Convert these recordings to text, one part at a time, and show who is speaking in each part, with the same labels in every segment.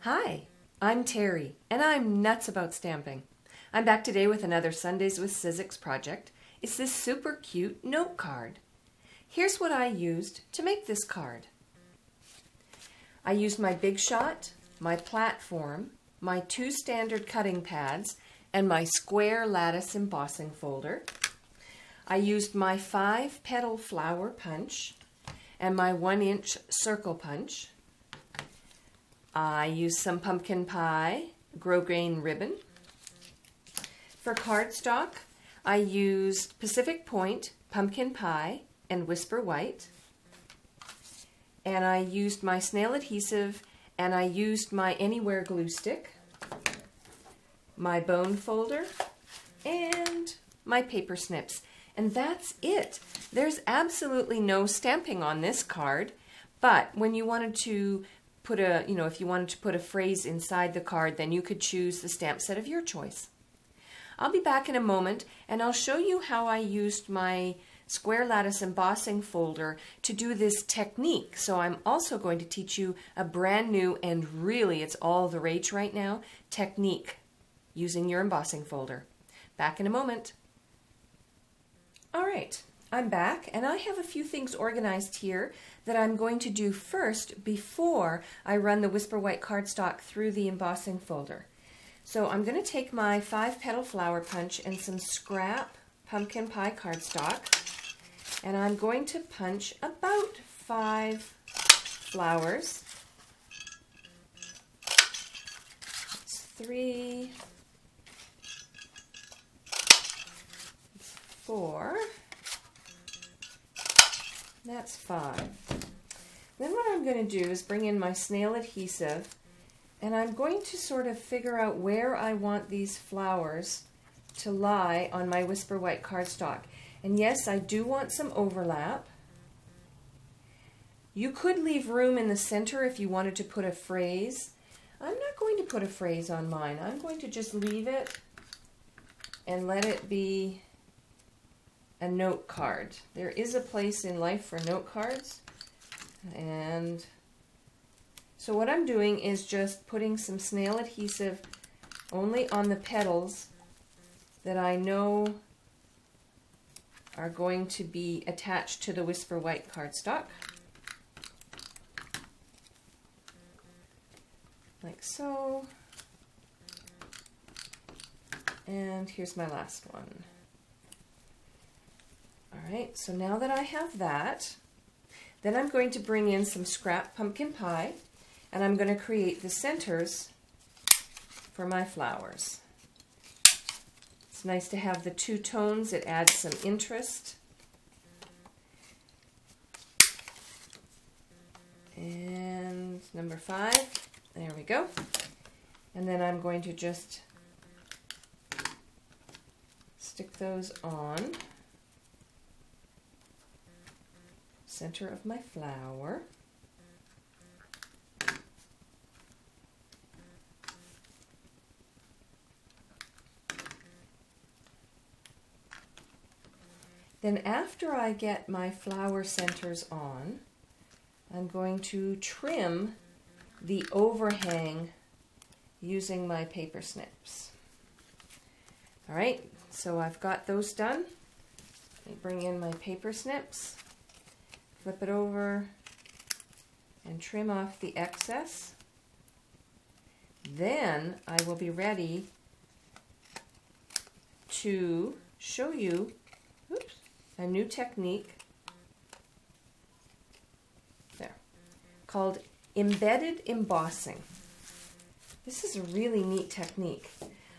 Speaker 1: Hi, I'm Terry, and I'm nuts about stamping. I'm back today with another Sundays with Sizzix project. It's this super cute note card. Here's what I used to make this card. I used my Big Shot, my platform, my 2 standard cutting pads, and my square lattice embossing folder. I used my 5-petal flower punch and my 1-inch circle punch. I used some pumpkin pie, grosgrain ribbon. For cardstock, I used Pacific Point, pumpkin pie, and whisper white. And I used my snail adhesive, and I used my anywhere glue stick, my bone folder, and my paper snips. And that's it. There's absolutely no stamping on this card, but when you wanted to put a, if you wanted to put a phrase inside the card, then you could choose the stamp set of your choice. I'll be back in a moment and I'll show you how I used my square lattice embossing folder to do this technique. So I'm also going to teach you a brand new, and really it's all the rage right now, technique using your embossing folder. Back in a moment. All right, I'm back and I have a few things organized here that I'm going to do first before I run the whisper white cardstock through the embossing folder. So I'm going to take my 5-petal flower punch and some scrap pumpkin pie cardstock, and I'm going to punch about 5 flowers. It's 3, 4, that's 5. Then what I'm going to do is bring in my snail adhesive, and I'm going to sort of figure out where I want these flowers to lie on my whisper white cardstock. And yes, I do want some overlap. You could leave room in the center if you wanted to put a phrase. I'm not going to put a phrase on mine. I'm going to just leave it and let it be a note card. There is a place in life for note cards, and so what I'm doing is just putting some snail adhesive only on the petals that I know are going to be attached to the whisper white cardstock, like so. And here's my last one. Alright, so now that I have that, then I'm going to bring in some scrap pumpkin pie, and I'm going to create the centers for my flowers. It's nice to have the 2 tones. It adds some interest. And number 5, there we go. And then I'm going to just stick those on center of my flower. Then after I get my flower centers on, I'm going to trim the overhang using my paper snips. All right, so I've got those done. Let me bring in my paper snips. Flip it over and trim off the excess. Then I will be ready to show you a new technique there called embedded embossing. This is a really neat technique.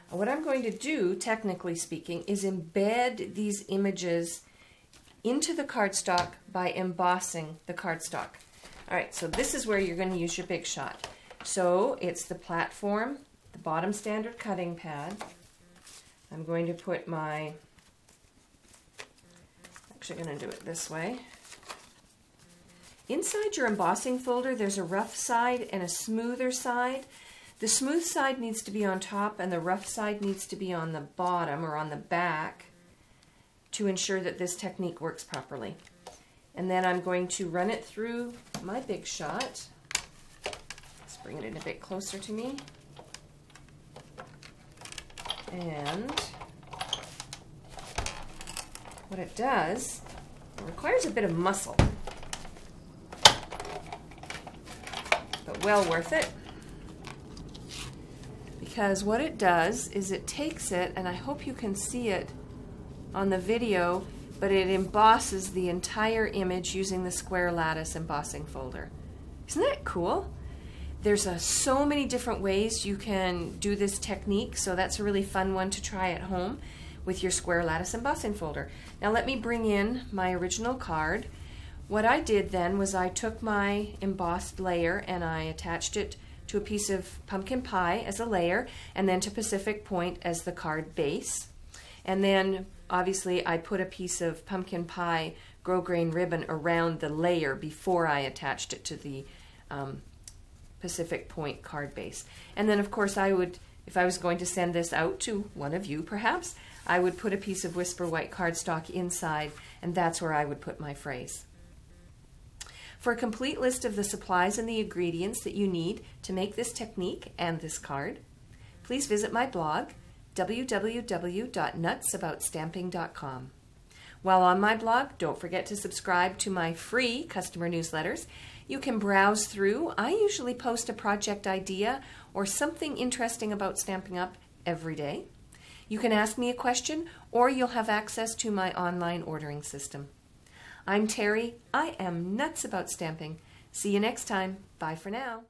Speaker 1: What I'm going to do, technically speaking, is embed these images into the cardstock by embossing the cardstock. All right, so this is where you're going to use your Big Shot. So it's the platform, the bottom standard cutting pad. I'm going to put my, actually going to do it this way. Inside your embossing folder, there's a rough side and a smoother side. The smooth side needs to be on top and the rough side needs to be on the bottom or on the back to ensure that this technique works properly. And then I'm going to run it through my Big Shot. bring it in a bit closer to me. And what it does, it requires a bit of muscle, but well worth it. Because what it does is it takes it, and I hope you can see it on the video, but it embosses the entire image using the square lattice embossing folder. Isn't that cool? There's so many different ways you can do this technique, so that's a really fun one to try at home with your square lattice embossing folder. Now let me bring in my original card. What I did then was I took my embossed layer and I attached it to a piece of pumpkin pie as a layer, and then to Pacific Point as the card base. And then obviously I put a piece of pumpkin pie grosgrain ribbon around the layer before I attached it to the Pacific Point card base. And then of course I would, if I was going to send this out to one of you perhaps, I would put a piece of Whisper White cardstock inside, and that's where I would put my phrase. For a complete list of the supplies and the ingredients that you need to make this technique and this card, please visit my blog, www.nutsaboutstamping.com. While on my blog, don't forget to subscribe to my free customer newsletters. You can browse through. I usually post a project idea or something interesting about Stampin' Up! Every day. You can ask me a question, or you'll have access to my online ordering system. I'm Terry. I am nuts about stamping. See you next time. Bye for now.